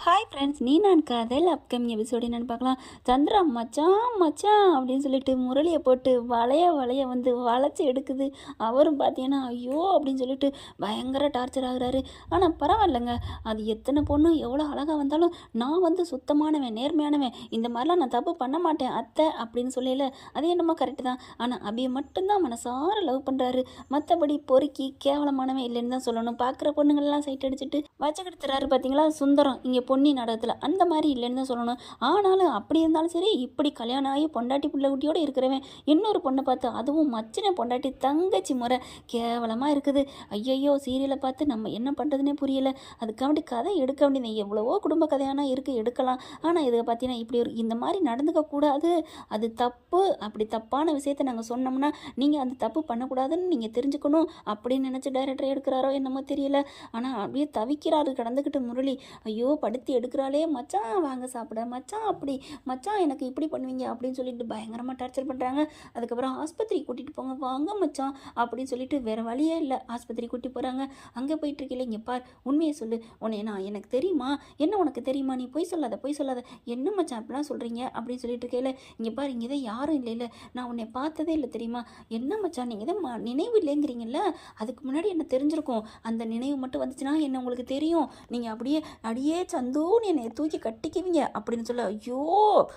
Hi friends, நீ நான் காதல் அப்கமிங் எபிசோடு என்னென்னு பார்க்கலாம். சந்திரா மச்சான் மச்சான் அப்படின்னு சொல்லிட்டு முரளியை போட்டு வளைய வந்து வளைச்சி எடுக்குது. அவரும் பார்த்தீங்கன்னா ஐயோ அப்படின்னு சொல்லிட்டு பயங்கர டார்ச்சர் ஆகுறாரு. ஆனால் பரவாயில்லைங்க, அது எத்தனை பொண்ணு எவ்வளோ அழகாக வந்தாலும் நான் வந்து சுத்தமானவன், நேர்மையானவன், இந்த மாதிரிலாம் நான் தப்பு பண்ண மாட்டேன் அத்தை அப்படின்னு சொல்லல. அது என்னமோ கரெக்டு தான். ஆனால் அபியை மட்டும்தான் மனசார லவ் பண்ணுறாரு. மற்றபடி பொறுக்கி கேவலமானவன் இல்லைன்னு தான் சொல்லணும். பார்க்குற பொண்ணுங்களெல்லாம் சைட் அடிச்சுட்டு வச்சுக்கிட்டுறாரு. பார்த்தீங்களா சுந்தரம் இங்கே பொன்னி நாடகத்தில், அந்த மாதிரி இல்லைன்னு தான் சொல்லணும். ஆனாலும் அப்படி இருந்தாலும் சரி, இப்படி கல்யாணம் ஆகி பொண்டாட்டி பிள்ளை குட்டியோடு இருக்கிறவன் இன்னொரு பொண்ணை பார்த்து, அதுவும் மச்சின பொண்டாட்டி தங்கச்சி முறை கேவலமாக இருக்குது. ஐயையோ, சீரியலை பார்த்து நம்ம என்ன பண்ணுறதுனே புரியலை. அதுக்காண்டி கதை எடுக்க வேண்டியது எவ்வளவோ குடும்ப கதையானா இருக்குது, எடுக்கலாம். ஆனால் இதை பார்த்தீங்கன்னா இப்படி இந்த மாதிரி நடந்துக்கக்கூடாது, அது தப்பு. அப்படி தப்பான விஷயத்த நாங்கள் சொன்னோம்னா நீங்கள் அந்த தப்பு பண்ணக்கூடாதுன்னு நீங்கள் தெரிஞ்சுக்கணும் அப்படின்னு நினச்சி டைரக்டர் எடுக்கிறாரோ என்னமோ தெரியல. ஆனால் அப்படியே தவிக்கிறாரு கடந்துக்கிட்டு முரளி. ஐயோ, படுத்தி எடுக்கிறாளே, மச்சான் வாங்க சாப்பிட, மச்சான் அப்படி, மச்சான் எனக்கு இப்படி பண்ணுவீங்க அப்படின்னு சொல்லிட்டு பயங்கரமாக டார்ச்சர் பண்ணுறாங்க. அதுக்கப்புறம் ஆஸ்பத்திரி கூட்டிகிட்டு போங்க, வாங்க மச்சான் அப்படின்னு சொல்லிட்டு வேறு வழியே இல்லை, ஆஸ்பத்திரி கூட்டி போகிறாங்க. அங்கே போயிட்டுருக்கல, இங்கே பார், உண்மையை சொல்லு, உன்னை நான் எனக்கு தெரியுமா, என்ன உனக்கு தெரியுமா, நீ பொய் சொல்லாத பொய் சொல்லாத, என்ன மச்சான் அப்படிலாம் சொல்கிறீங்க அப்படின்னு சொல்லிட்டு இருக்கையில, இங்கே பார், இங்கே தான் யாரும் இல்லை, நான் உன்னை பார்த்ததே இல்லை தெரியுமா, என்ன மச்சான் நீங்கள் தான் நினைவு இல்லைங்கிறீங்கல்ல, அதுக்கு முன்னாடி என்ன தெரிஞ்சிருக்கும், அந்த நினைவு மட்டும் வந்துச்சுன்னா என்ன உங்களுக்கு தெரியும், நீங்கள் அப்படியே அடியே சந்தூன்னு என்னை தூக்கி கட்டிக்குவீங்க அப்படின்னு சொல்ல, ஐயோ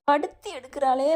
படுத்தி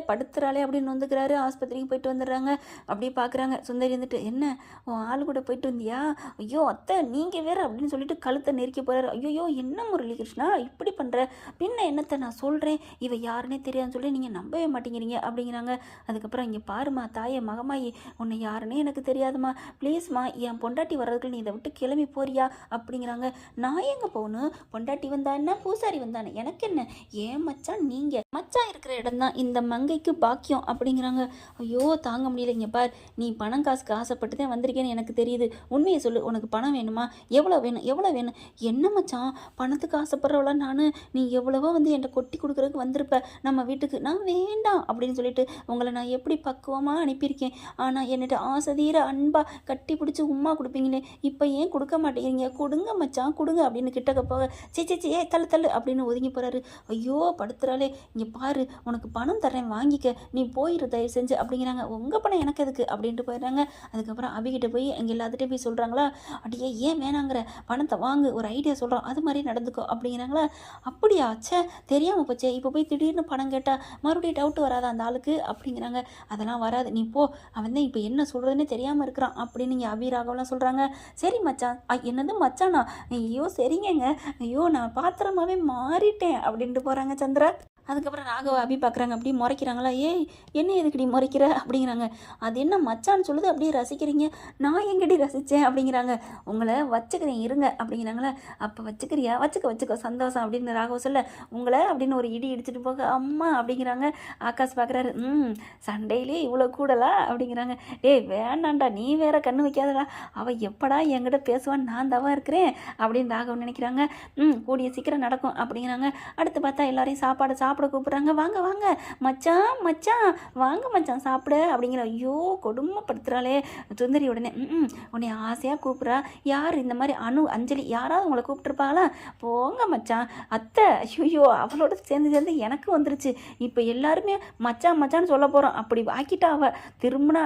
படுத்துறாளே அப்படின்னு வந்துக்கிறாரு. ஆஸ்பத்திரிக்கு போயிட்டு வந்துடுறாங்க. அப்படியே பார்க்குறாங்க. சுந்தரி வந்துட்டு, என்ன உன் ஆள் கூட போயிட்டு வந்தியா, ஐயோ அத்தை நீங்கள் வேறு அப்படின்னு சொல்லிட்டு கழுத்தை நெருக்கி போகிறாரு. ஐயோ என்ன முரளி கிருஷ்ணா இப்படி பண்ணுற, பின்ன என்னத்தை நான் சொல்கிறேன், இவ யாருன்னே தெரியாதுன்னு சொல்லி நீங்கள் நம்பவே மாட்டேங்கிறீங்க அப்படிங்கிறாங்க. அதுக்கப்புறம் இங்கே பாருமா தாயே மகமாயி, உன்னை யாருன்னே எனக்கு தெரியாதுமா, ப்ளீஸ்மா என் பொண்டாட்டி வர்றதுக்கு நீ இதை விட்டு கிளம்பி போறியா அப்படிங்கிறாங்க. நான் எங்கே போகணும், பொண்டாட்டி வந்தா என்ன, பூசாரி வந்தானே, எனக்கு என்ன, ஏன் மச்சான் நீங்கள் மச்சான் இருக்கிற இடம் தான் இந்த மங்கைக்கு பாக்கியம் அப்படிங்கிறாங்க. ஐயோ தாங்க முடியலைங்க. பார், நீ பணம் காசுக்கு ஆசைப்பட்டு தான் வந்திருக்கேன்னு எனக்கு தெரியுது, உண்மையை சொல்லு, உனக்கு பணம் வேணுமா, எவ்வளோ வேணும், என்ன மச்சான் பணத்துக்கு ஆசைப்படுறவள நான், நீ எவ்வளவோ வந்து என்கிட்ட கொட்டி கொடுக்குறதுக்கு வந்திருப்ப நம்ம வீட்டுக்கு, நான் வேண்டாம் அப்படின்னு சொல்லிட்டு உங்களை நான் எப்படி பக்குவமாக அனுப்பியிருக்கேன். ஆனால் என்னட்ட ஆசைதீர அன்பாக கட்டி பிடிச்சி உமா கொடுப்பீங்களே, இப்போ ஏன் கொடுக்க மாட்டேங்கிறீங்க, கொடுங்க மச்சான் கொடுங்க அப்படின்னு கிட்டக்க போக, சே தள்ளு அப்படின்னு ஒதுங்கி போகிறாரு. ஐயோ படுத்துறாளே, இங்கே பாரு உனக்கு பணம் தர்றேன் வாங்கிக்க, நீ போயிரு தயவு செஞ்சு அப்படிங்கிறாங்க. உங்கள் பணம் எனக்கு எதுக்கு அப்படின்ட்டு போயிடுறாங்க. அதுக்கப்புறம் அபிகிட்ட போய் அங்கே எல்லாத்துட்டையும் போய் சொல்கிறாங்களா, அடியே ஏன் வேணாங்கிற, பணத்தை வாங்கு, ஒரு ஐடியா சொல்கிறோம் அது மாதிரி நடந்துக்கோ அப்படிங்கிறாங்களா. அப்படியா, சே தெரியாமல் போச்சே, இப்போ போய் திடீர்னு பணம் கேட்டால் மறுபடியும் டவுட் வராதா அந்த ஆளுக்கு அப்படிங்கிறாங்க. அதெல்லாம் வராது, நீ போ, அவன் தான் இப்போ என்ன சொல்கிறதுன்னு தெரியாமல் இருக்கிறான் அப்படின்னு இங்கே அபிராகவெலாம் சொல்கிறாங்க. சரி மச்சான், என்னது மச்சானா, ஐயோ சரிங்கங்க, ஐயோ நான் பாத்திரமாவே மாறிட்டேன் அப்படின்ட்டு போகிறாங்க சந்திரா. அதுக்கப்புறம் ராகவ அபி பார்க்குறாங்க. அப்படியே முறைக்கிறாங்களா, ஏய் என்ன எதுக்கடி முறைக்கிற அப்படிங்கிறாங்க. அது என்ன மச்சான்னு சொல்லுது அப்படியே ரசிக்கிறீங்க, நான் எங்கடி ரசித்தேன் அப்படிங்கிறாங்க. உங்களை வச்சுக்கிறேன் இருங்க அப்படிங்கிறாங்களா. அப்போ வச்சுக்க சந்தோஷம் அப்படின்னு ராகவ சொல்ல, உங்களை அப்படின்னு ஒரு இடி இடிச்சிட்டு போக அம்மா அப்படிங்கிறாங்க. ஆகாஷ் பார்க்குறாரு, சண்டையிலே இவ்வளோ கூடலா அப்படிங்கிறாங்க. டேய் வேண்டாண்டா, நீ வேற கண்ணு வைக்காதடா, அவள் எப்படா என்கிட்ட பேசுவான்னு நான் தவா இருக்கிறேன் அப்படின்னு ராகவன் நினைக்கிறாங்க. கூடிய சீக்கிரம் நடக்கும் அப்படிங்கிறாங்க. அடுத்து பார்த்தா எல்லாரையும் சாப்பிட கூப்பிட்றாங்க. வாங்க மச்சான் வாங்க மச்சான் சாப்பிட அப்படிங்கிற. ஐயோ கொடுமைப்படுத்துகிறாளே சுந்தரி. உடனே உன்னை ஆசையாக கூப்பிட்றா, யார் இந்த மாதிரி அஞ்சலி யாராவது உங்களை கூப்பிட்டுருப்பாங்களா, போங்க மச்சான் அத்தை. ஐயோ அவளோட சேர்ந்து எனக்கு வந்துருச்சு, இப்போ எல்லாருமே மச்சான்னு சொல்ல போகிறோம் அப்படி ஆக்கிட்டா. அவள் திரும்பினா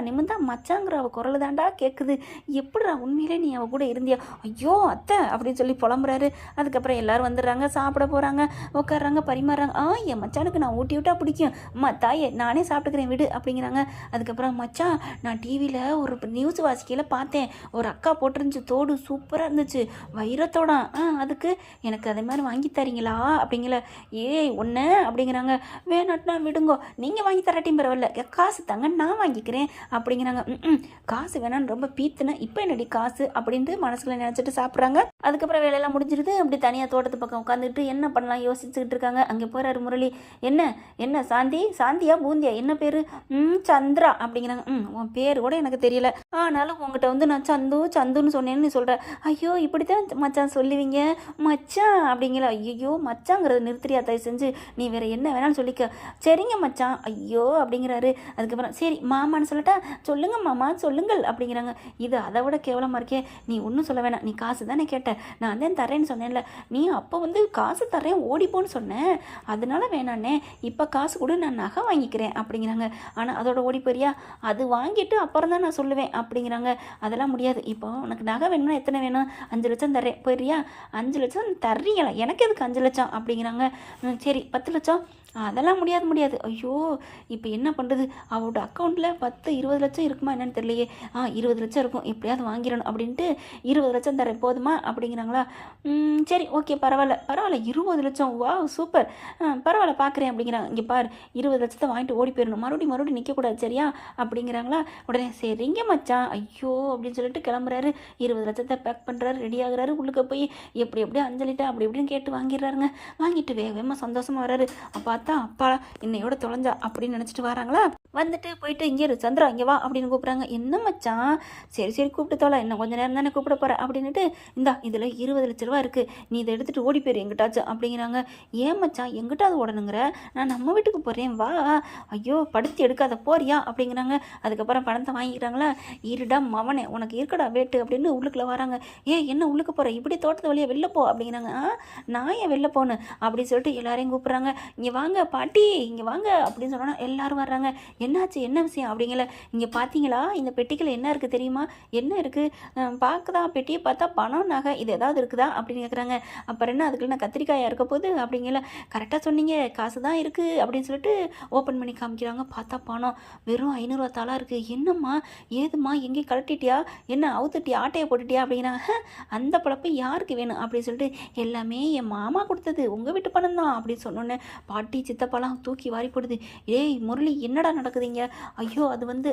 நிமிந்தா மச்சாங்கிற அவள் குரல் தாண்டா கேட்குது, எப்படிடா உண்மையிலே நீ அவள் கூட இருந்தியா, ஐயோ அத்தை அப்படின்னு சொல்லி புலம்புறாரு. அதுக்கப்புறம் எல்லாரும் வந்துடுறாங்க, சாப்பிட போகிறாங்க, உட்காடுறாங்க, பரிமாறுறாங்க. என் மச்சானுக்கு நான் ஊட்டி விட்டா பிடிக்கும், அம்மா தாயே நானே சாப்பிட்டுக்கிறேன் விடு அப்படிங்கிறாங்க. அதுக்கப்புறம் மச்சான், நான் டிவியில் ஒரு நியூஸ் வாசிக்கையில் பார்த்தேன், ஒரு அக்கா போட்டிருந்துச்சு தோடு சூப்பராக இருந்துச்சு வைரத்தோட, அதுக்கு எனக்கு அதே மாதிரி வாங்கி தரீங்களா அப்படிங்கிற. ஏய் ஒன்று அப்படிங்கிறாங்க. வேணாட்டினா விடுங்கோ, நீங்கள் வாங்கி தராட்டியும் பரவாயில்ல, காசு தாங்க நான் வாங்கிக்கிறேன் அப்படிங்கிறாங்க. காசு வேணான்னு ரொம்ப பீத்துனேன், இப்போ என்னடி காசு அப்படின்ட்டு மனசுல நினச்சிட்டு சாப்பிட்றாங்க. அதுக்கப்புறம் வேலையெல்லாம் முடிஞ்சிருது. அப்படி தனியாக தோட்டத்து பக்கம் உட்காந்துட்டு என்ன பண்ணலாம் யோசிச்சுக்கிட்டு இருக்காங்க. அங்கே போகிறாரு முரளி. என்ன என்ன சாந்தி, சாந்தியா பூந்தியா, என்ன பேர்? சந்திரா அப்படிங்கிறாங்க. உன் பேர் கூட எனக்கு தெரியல, ஆனாலும் உங்ககிட்ட வந்து நான் சந்து சந்துன்னு சொன்னேன்னு சொல்கிறேன். ஐயோ இப்படி தான் மச்சான் சொல்லுவீங்க மச்சான் அப்படிங்கிற. ஐயோ மச்சாங்கிறத நிறுத்திரியா தயவு செஞ்சு, நீ வேறு என்ன வேணாலும் சொல்லிக்க. சரிங்க மச்சான் ஐயோ அப்படிங்கிறாரு. அதுக்கப்புறம் சரி மாமான்னு சொல்லட்டா, சொல்லுங்க மாமா சொல்லுங்கள் அப்படிங்கிறாங்க. இது அதை விட கேவலமாக இருக்கே. நீ ஒன்றும் சொல்ல வேணாம், நீ காசு தானே கேட்ட, நான் தான் தரேன்னு சொன்னேன்ல, நீ அப்போ வந்து காசு தரேன் ஓடிப்போன்னு சொன்னேன், அதனால வேணாண்ணே, இப்போ காசு கூட நான் நகை வாங்கிக்கிறேன் அப்படிங்கிறாங்க. ஆனால் அதோட ஓடி போறியா, அது வாங்கிட்டு அப்புறம் தான் நான் சொல்லுவேன் அப்படிங்கிறாங்க. அதெல்லாம் முடியாது, இப்போ உனக்கு நகை வேணும்னா எத்தனை வேணும்? 5 லட்சம் தரேன் போயிடுறியா? 5 லட்சம் தர்றீங்களா? எனக்கு எதுக்கு 5 லட்சம் அப்படிங்கிறாங்க. சரி 10 லட்சம். அதெல்லாம் முடியாது. ஐயோ இப்போ என்ன பண்ணுறது, அவரோட அக்கௌண்ட்டில் 10-20 லட்சம் இருக்குமா என்னன்னு தெரியலையே. 20 லட்சம் இருக்கும், எப்படியாவது வாங்கிடணும் அப்படின்ட்டு 20 லட்சம் தரேன் போதுமா அப்படிங்கிறாங்களா. சரி ஓகே பரவாயில்ல 20 லட்சம், வா சூப்பர், பரவாயில்ல பார்க்குறேன் அப்படிங்கிறாங்க. இங்கே பார் 20 லட்சத்தை வாங்கிட்டு ஓடி போயிடணும், மறுபடியும் நிற்கக்கூடாது சரியா அப்படிங்கிறாங்களா. உடனே சரிங்க மச்சான் ஐயோ அப்படின்னு சொல்லிட்டு கிளம்புறாரு. 20 லட்சத்தை பேக் பண்ணுறாரு, ரெடி ஆகுறாரு. உள்ளுக்க போய் எப்படியோ அஞ்சலிட்டா அப்படி இப்படின்னு கேட்டு வாங்கிடுறாருங்க. வாங்கிட்டு வேகமாக சந்தோஷமாக வராரு. பார்த்தா அப்பா என்னையோட தொலைஞ்சா அப்படின்னு நினச்சிட்டு வராங்களா. வந்துட்டு போயிட்டு இங்கே சந்திரா இங்கே வா அப்படின்னு கூப்பிட்றாங்க. என்ன மச்சான், சரி கூப்பிட்டு தோலை, இன்னும் கொஞ்சம் நேரம் தானே கூப்பிட போகிறேன் அப்படின்ட்டு, இந்தா இதில் 20 லட்ச ரூபா இருக்குது, நீ இதை எடுத்துகிட்டு ஓடி போயிரு எங்கிட்டாச்சும் அப்படிங்கிறாங்க. ஏன் மச்சான் எங்கிட்டாவது ஓடணுங்கிற, நான் நம்ம வீட்டுக்கு போகிறேன் வா, ஐயோ படுத்து எடுக்காத போறியா அப்படிங்கிறாங்க. அதுக்கப்புறம் பணத்தை வாங்கிக்கிறாங்களா. இருடா மவனே உனக்கு இருக்கடா வேட்டு அப்படின்னு உள்ளுக்குள்ளே வராங்க. என்ன உள்ளுக்கு போகிற, இப்படி தோட்டத்து வழியாக வெளில போ அப்படிங்கிறாங்க. நான் ஏன் வெளில போகணும் அப்படின்னு சொல்லிட்டு எல்லாரையும் கூப்பிட்றாங்க. இங்கே வாங்க பாட்டி இங்கே வாங்க அப்படின்னு சொன்னோன்னா எல்லாரும் வர்றாங்க. என்னாச்சு என்ன விஷயம் அப்படிங்கல. இங்கே பார்த்தீங்களா இந்த பெட்டிகள் என்ன இருக்குது தெரியுமா, என்ன இருக்குது பார்க்குதா, பெட்டியை பார்த்தா பணம் நகை இது ஏதாவது இருக்குதா அப்படின்னு கேட்குறாங்க. அப்புறம் என்ன அதுக்குள்ள நான் கத்திரிக்காயாக இருக்க போகுது அப்படிங்கல. கரெக்டாக சொன்னீங்க, காசு தான் இருக்குது அப்படின்னு சொல்லிட்டு ஓப்பன் பண்ணி காமிக்கிறாங்க. பார்த்தா பணம் வெறும் 500 ரூபா தாளாக இருக்குது. என்னம்மா ஏதும்மா எங்கேயும் கழட்டிட்டியா, என்ன அவுத்துட்டியா, ஆட்டையை போட்டுட்டியா அப்படிங்கிறாங்க. அந்த பழப்பம் யாருக்கு வேணும் அப்படின்னு சொல்லிட்டு, எல்லாமே என் மாமா கொடுத்தது, உங்கள் வீட்டு பணம் தான் அப்படின்னு சொன்னோன்னே பாட்டி சித்தப்பாலாம் தூக்கி வாரி போடுது. ஏய் முரளி என்னடா நடக்குதுங்க, ஐயோ அது வந்து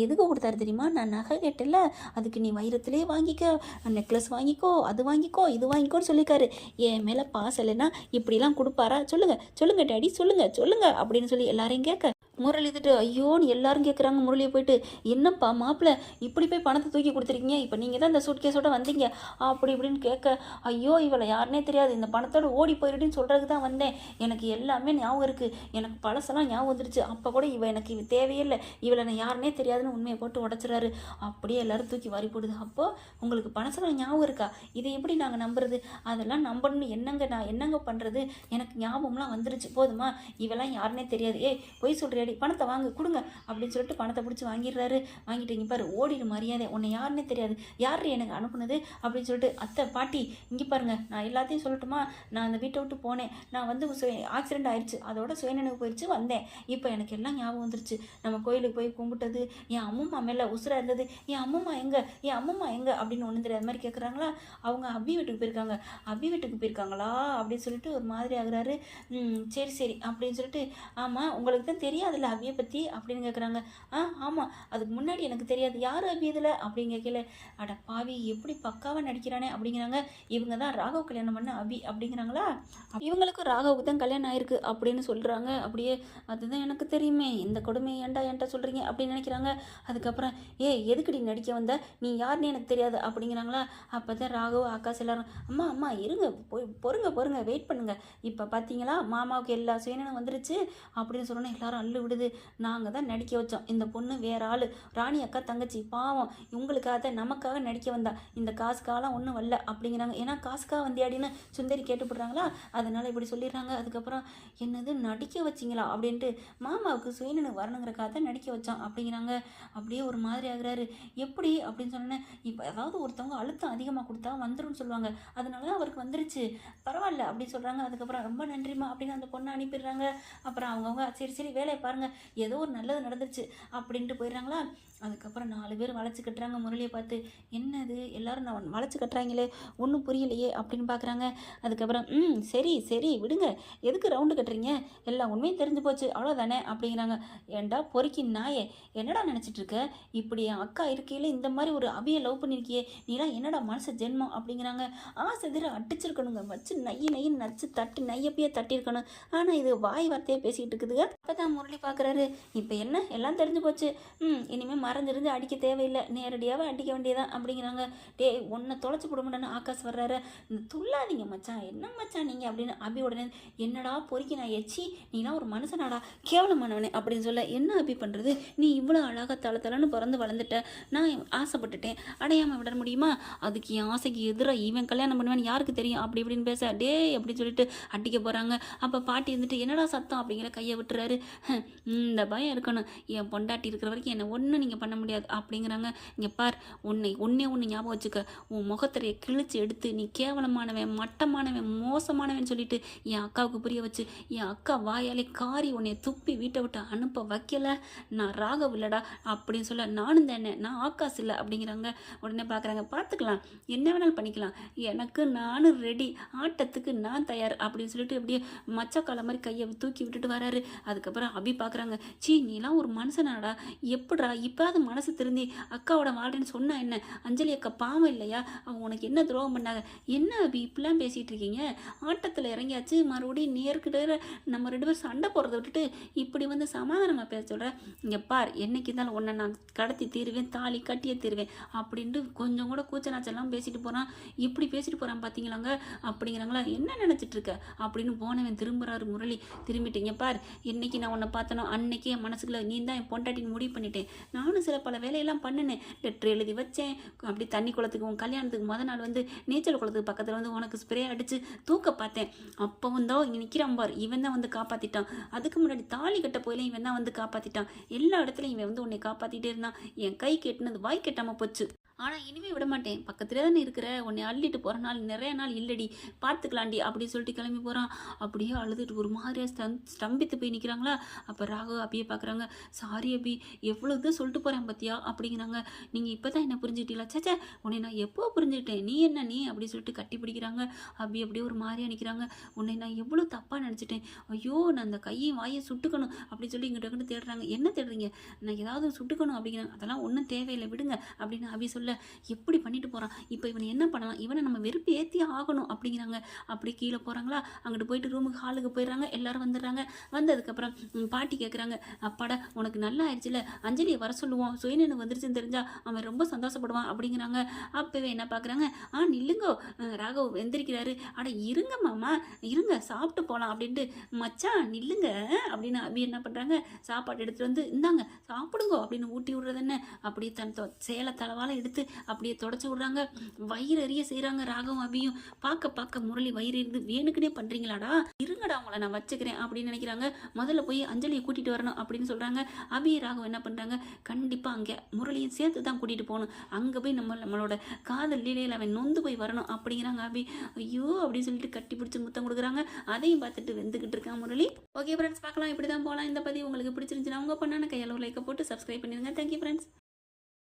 எதுக்கு கொடுத்தாரு தெரியுமா, நான் நகை கேட்டல, அதுக்கு நீ வைரத்திலே வாங்கிக்க, நெக்லஸ் வாங்கிக்கோ, அது வாங்கிக்கோ, இது வாங்கிக்கோன்னு சொல்லிக்காரு. என் மேலே பாஸ் இல்லைன்னா இப்படிலாம் கொடுப்பாரா, சொல்லுங்க டேடி சொல்லுங்க அப்படின்னு சொல்லி எல்லாரையும் கேட்க முரளி இதுட்டு ஐயோன்னு எல்லாரும் கேட்குறாங்க. முரளியை போயிட்டு, என்னப்பா மாப்பிள்ளை இப்படி போய் பணத்தை தூக்கி கொடுத்துருக்கீங்க, இப்போ நீங்கள் தான் இந்த சூட்கேஸோட வந்தீங்க அப்படி இப்படின்னு கேட்க, ஐயோ இவளை யாருனே தெரியாது, இந்த பணத்தோடு ஓடி போயிடுன்னு சொல்கிறதுக்கு தான் வந்தேன், எனக்கு எல்லாமே ஞாபகம் இருக்குது, எனக்கு பழசெல்லாம் ஞாபகம் வந்துருச்சு, அப்போ கூட எனக்கு இவ தேவையில்லை, இவளை நான் யாருனே தெரியாதுன்னு உண்மையை போட்டு உடச்சிறாரு. அப்படியே எல்லாரும் தூக்கி வாரி போடுது. அப்போது உங்களுக்கு பணசெல்லாம் ஞாபகம் இருக்கா, இதை எப்படி நாங்கள் நம்புறது, அதெல்லாம் நம்பணும்னு நான் என்னங்க பண்ணுறது, எனக்கு ஞாபகம்லாம் வந்துருச்சு போதுமா, இவெல்லாம் யாருனே தெரியாது, போய் சொல்கிறேன் பணத்தை வாங்க கொடுங்க அப்படின்னு சொல்லிட்டு பணத்தை பிடிச்சி வாங்கிடுறாரு. வாங்கிட்டு இங்கே பாரு ஓடிடு மரியாதை, உன்னை யாருன்னே தெரியாது, யார் எனக்கு அனுப்புனது அப்படின்னு சொல்லிட்டு, அத்தை பாட்டி இங்கே பாருங்க நான் எல்லாத்தையும் சொல்லட்டுமா, நான் அந்த வீட்டை விட்டு போனேன், நான் வந்து ஆக்சிடென்ட் ஆயிடுச்சு, அதோட சுயநினைவு போயிடுச்சு வந்தேன், இப்போ எனக்கு எல்லாம் ஞாபகம் வந்துருச்சு, நம்ம கோயிலுக்கு போய் கும்பிட்டது, என் அம்மம்மா மேலே உசுரா இருந்தது, என் அம்மம்மா எங்கே அப்படின்னு ஒன்றும் தெரியாத மாதிரி கேட்குறாங்களா. அவங்க அபி வீட்டுக்கு போயிருக்காங்களா அப்படின்னு சொல்லிட்டு ஒரு மாதிரி ஆகுறாரு. சரி அப்படின்னு சொல்லிட்டு, ஆமாம் உங்களுக்கு தான் தெரியாதுல்ல அவியை பற்றி அப்படின்னு கேட்குறாங்க. ஆமாம் அதுக்கு முன்னாடி எனக்கு தெரியாது, யார் அவி இதில் அப்படின்னு கேட்கல. அட பாவி எப்படி பக்காவாக நடிக்கிறானே அப்படிங்கிறாங்க. இவங்க தான் ராகவ் கல்யாணம் பண்ண அபி அப்படிங்கிறாங்களா. இவங்களுக்கும் ராகவுக்கு தான் கல்யாணம் ஆயிருக்கு அப்படின்னு சொல்கிறாங்க. அப்படியே அதுதான் எனக்கு தெரியுமே, இந்த கொடுமை ஏன்டா சொல்கிறீங்க அப்படின்னு நினைக்கிறாங்க. அதுக்கப்புறம் எதுக்கடி நடிக்க வந்த, நீ யாருன்னு எனக்கு தெரியாது அப்படிங்கிறாங்களா. அப்போ தான் ராகவ் ஆகாஷ் எல்லாரும், அம்மா இருங்க பொறுங்க வெயிட் பண்ணுங்க, இப்போ பார்த்தீங்களா மாமாவுக்கு எல்லா சுயனும் வந்துருச்சு அப்படின்னு சொன்னோன்னே எல்லாரும் அள்ளு விடுது. நாங்கள் தான் நடிக்க வச்சோம், இந்த பொண்ணு வேற ஆள், ராணி அக்கா தங்கச்சி பாவம், இவங்களுக்காக நமக்காக நடிக்க வந்தா, இந்த காசுக்காலாம் ஒன்றும் வரல அப்படிங்கிறாங்க. ஏன்னா காசுக்காக வந்தியாடின்னு சுந்தரி கேட்டுப்படுறாங்களா, அதனால் இப்படி சொல்லிடுறாங்க. அதுக்கப்புறம் என்னது நடிக்க வச்சிங்களா அப்படின்ட்டு, மாமாவுக்கு சுயநினைவு வரணுங்கிறக்காக தான் நடிக்க வச்சோம் அப்படிங்கிறாங்க. அப்படியே ஒரு மாதிரி ஆகுறாரு. எப்படி அப்படின்னு சொன்னேன், இப்போ ஏதாவது ஒருத்தவங்க அழுத்தம் அதிகமாக கொடுத்தா வந்துரும்னு சொல்லுவாங்க, அதனால தான் அவருக்கு வந்துருச்சு, பரவாயில்ல அப்படின்னு சொல்கிறாங்க. அதுக்கப்புறம் ரொம்ப நன்றிமா அப்படின்னு அந்த பொண்ணை அனுப்பிடுறாங்க. அப்புறம் அவங்கவுங்க சரி வேலையை பாருங்கள் ஏதோ ஒரு நல்லது நடந்துருச்சு அப்படின்ட்டு போயிடுறாங்களா. அதுக்கப்புறம் 4 பேர் வளைச்சி கட்டுறாங்க முரளியை பார்த்து. என்னது எல்லாரும் நான் வளைச்சி கட்டுறாங்களே, ஒன்றும் புரியலையே அப்படின்னு பார்க்குறாங்க. அதுக்கப்புறம் சரி சரி விடுங்க, எதுக்கு ரவுண்டு கட்டுறீங்க, எல்லாம் உண்மையும் தெரிஞ்சு போச்சு அவ்வளோதானே அப்படிங்கிறாங்க. ஏண்டா பொறுக்கி நாயே, என்னடா நினச்சிட்டு இருக்க, இப்படி என் அக்கா இருக்கையில் இந்த மாதிரி ஒரு அபியை லவ் பண்ணியிருக்கியே, நீலாம் என்னடா மனசு ஜென்மம் அப்படிங்கிறாங்க. ஆசைதிர அடிச்சிருக்கணுங்க, வச்சு நையின்னு நச்சு தட்டி நையப்பையே தட்டியிருக்கணும். ஆனால் இது வாய் வார்த்தையே பேசிக்கிட்டு இருக்குதுங்க. அப்போ தான் முரளி பார்க்குறாரு, இப்போ என்ன எல்லாம் தெரிஞ்சு போச்சு, இனிமேல் மறைஞ்சிருந்து அடிக்க தேவையில்லை, நேரடியாகவே அடிக்க வேண்டியதான் அப்படிங்கிறாங்க. ஒன்றை தொலைச்சி போடுமான்னு ஆகாஷ் வர்றாரு. துள்ளாதீங்க மச்சான், என்ன மச்சான் நீங்கள் அப்படின்னு அபி உடனே, என்னடா பொறுக்கி நான் எச்சி, நீலாம் ஒரு மனுஷனாடா, கேவலமானவனே அப்படின்னு சொல்ல. என்ன அபி பண்ணுறது, நீ இவ்வளோ அழகாக தளன்னு பிறந்து வளர்ந்துட்ட, நான் ஆசைப்பட்டுட்டேன், அடையாமல் விட முடியுமா, அதுக்கு என் ஆசைக்கு எதிராக இவன் கல்யாணம் பண்ணுவேன்னு யாருக்கு தெரியும் அப்படி இப்படின்னு பேச, அப்படின்னு சொல்லிட்டு அடிக்க போகிறாங்க. அப்போ பாட்டி இருந்துட்டு, என்னடா சத்தம் அப்படிங்கிற கையை விட்டுறாரு. இந்த பயம் இருக்கணும், என் பொண்டாட்டி இருக்கிற வரைக்கும் என்னை ஒன்றும் நீங்கள் பண்ண முடியாது அப்படிங்கிறாங்க. இங்கே பார், ஒன்றே ஞாபகம் வச்சுக்க, உன் முகத்திரையை கிழிச்சு எடுத்து நீ கேவலமானவன், மட்டமானவன், மோசமானவன் சொல்லிட்டு என் அக்காவுக்கு புரிய வச்சு, என் அக்கா வாயாலே காரி உன்னை துப்பி வீட்டை விட்டு அனுப்ப வைக்கல, நான் ராகவ் இல்லடா அப்படின்னு சொல்ல, நானும் தானே, நான் ஆகாஷ் இல்லை அப்படிங்கிறாங்க. உடனே பார்க்குறாங்க, பார்த்துக்கலாம், என்ன வேணாலும் பண்ணிக்கலாம், எனக்கு நானும் ரெடி, ஆட்டத்துக்கு நான் தயார் அப்படின்னு சொல்லிட்டு அப்படியே மச்சக்கால மாதிரி கையை தூக்கி விட்டுட்டு வராரு. அதுக்கப்புறம் அபி பார்க்குறாங்க, சீ நீலாம் ஒரு மனுஷனாடா, எப்படா இப்போது மனசு திருந்தி அக்காவோட வாழ்றேன்னு சொன்னா என்ன, அஞ்சலி அக்கா பாவம் இல்லையா, அவங்க உனக்கு என்ன துரோகம் பண்ணாங்க, என்ன அபி இப்படிலாம் பேசிகிட்டு இருக்கீங்க, ஆட்டத்தில் இறங்கியாச்சு, மறுபடியும் நேர்கிட்ட நம்ம 2 பேரும் சண்டை போடுறத விட்டுட்டு இப்படி வந்து சமாதானமாக பேச சொல்கிறேன். இங்கே பார், என்னைக்கு இருந்தாலும் உன்னை நான் கடத்தி தீருவேன், தாலி கட்டியே தீருவேன் அப்படின்ட்டு கொஞ்சம் கூட கூச்ச நாச்செல்லாம் பேசிட்டு போகிறான். இப்படி பேசிட்டு போகிறான் பார்த்தீங்களாங்க அப்படிங்கிறாங்களா. என்ன நினச்சிட்டு இருக்க அப்படின்னு போனவன் திரும்புகிறாரு முரளி. திரும்பிட்டீங்க பார், என்னைக்கு நான் உன்னை பார்த்தனோ அன்னைக்கு என் மனசுக்குள்ள நீ தான் என் பொண்டாட்டின்னு முடிவு பண்ணிட்டேன், நானும் சில பல வேலையெல்லாம் பண்ணினேன், லெட்ரு எழுதி வச்சேன், அப்படி தண்ணி குளத்துக்கு உன் கல்யாணத்துக்கு நாள் வந்து நீச்சல் குளத்துக்கு பக்கத்தில் வந்து உனக்கு ஸ்ப்ரே அடித்து தூக்க பார்த்தேன், அப்போ வந்தோ இங்கே நிற்கிறான் பார், இவன் தான் வந்து காப்பாற்றிட்டான், அதுக்கு முன்னாடி தாலி கட்ட போயில இவன் தான் வந்து காப்பாற்றிட்டான், எல்லா இடத்துலையும் இவன் வந்து உன்னை காப்பாற்றிட்டே இருந்தான், என் கை கெட்டினது வாய் கெட்டாமல் போச்சு, ஆனால் இனிமேல் விட மாட்டேன், பக்கத்துலேயே தானே இருக்கிற, உன்னை அள்ளிட்டு போகிற நாள் நிறைய நாள் இல்லடி, பார்த்துக்கலாண்டி அப்படின்னு சொல்லிட்டு கிளம்பி போகிறான். அப்படியே அழுதுட்டு ஒரு மாதிரியாக ஸ்தம்பித்து போய் நிற்கிறாங்களா. அப்போ ராகவ் அபியை பார்க்குறாங்க, சாரி அபி, எவ்வளோ தான் சொல்லிட்டு போகிறேன் பார்த்தியா அப்படிங்கிறாங்க. நீங்கள் இப்போ தான் என்ன புரிஞ்சுக்கிட்டீங்களா, சேச்சா உன்னை நான் எப்போ புரிஞ்சுக்கிட்டேன், நீ என்ன நீ அப்படின்னு சொல்லிட்டு கட்டி பிடிக்கிறாங்க. அபி அப்படியே ஒரு மாதிரியாக நிற்கிறாங்க. உன்னை நான் எவ்வளோ தப்பாக நினச்சிட்டேன், ஐயோ நான் அந்த கையை வாயை சுட்டுக்கணும் அப்படின்னு சொல்லி இங்கிட்ட தேடுறாங்க. என்ன தேடுறீங்க, நான் ஏதாவது சுட்டுக்கணும் அப்படிங்கிறாங்க. அதெல்லாம் ஒன்றும் தேவையில்லை விடுங்க அப்படின்னு அபி சொல்ல, எப்படி பண்ணிட்டு போகிறான், இப்போ இவனை என்ன பண்ணலாம், இவனை நம்ம வெறுப்பு ஏற்றி ஆகணும் அப்படிங்கிறாங்க. அப்படி கீழே போகிறாங்களா. அங்கிட்டு போயிட்டு ரூமுக்கு ஹாலுக்கு போயிடுறாங்க. எல்லாரும் வந்துடுறாங்க. வந்ததுக்கப்புறம் பாட்டி கேட்குறாங்க, அப்பாடா உனக்கு நல்லா ஆயிடுச்சுல, அஞ்சலியை வர சொல்லுவோம், சுயநினைவு வந்துருச்சுன்னு தெரிஞ்சா அவன் ரொம்ப சந்தோஷப்படுவான் அப்படிங்கிறாங்க. அப்போவே என்ன பார்க்குறாங்க, நில்லுங்கோ, ராகவ் எந்திரிக்கிறாரு. அட இருங்க மாமா, இருங்க சாப்பிட்டு போகலாம் அப்படின்ட்டு, மச்சான் நில்லுங்க அப்படின்னு அபி என்ன பண்ணுறாங்க, சாப்பாடு எடுத்துகிட்டு வந்து இந்தாங்க சாப்பிடுங்கோ அப்படின்னு ஊட்டி விடுறது என்ன, அப்படியே தன் சேலை தலவால எடுத்து அப்படியே தொடச்சி விடுறாங்க. வயிறு எரிய செய்கிறாங்க ராகவும் அபியும். பார்க்க முரளி வயிறு இருந்து, வேணுக்குனே பண்ணுறீங்களாடா, இருங்கடா உங்களை நான் வச்சுக்கிறேன் அப்படின்னு நினைக்கிறாங்க. முதல்ல போய் அஞ்சலியை கூட்டிகிட்டு வரணும் அப்படின்னு சொல்கிறாங்க. அபி ராகவும் என்ன பண்ணுறாங்க, கண்டிப்பாக அங்கே முரளியும் சேர்த்து தான் கூட்டிகிட்டு போகணும், அங்கே போய் நம்மளோட காதல் லீலையில் அவன் நொந்து போய் வரணும் அப்படிங்கிறாங்க. அபி ஐயோ அப்படின்னு சொல்லிட்டு கட்டி பிடிச்சி முத்தம் கொடுக்குறாங்க. அதையும் பார்த்துட்டு வெந்துக்கிட்டு இருக்கான் முரளி. ஓகே ஃப்ரெண்ட்ஸ், பார்க்கலாம், இப்படி தான் போகலாம். இந்த பதிவு உங்களுக்கு பிடிச்சிருந்துச்சுன்னா உங்கள் பண்ணான கையால் ஒரு லைக்கை போட்டு சப்ஸ்கிரைப் பண்ணிடுங்க. Thank you friends.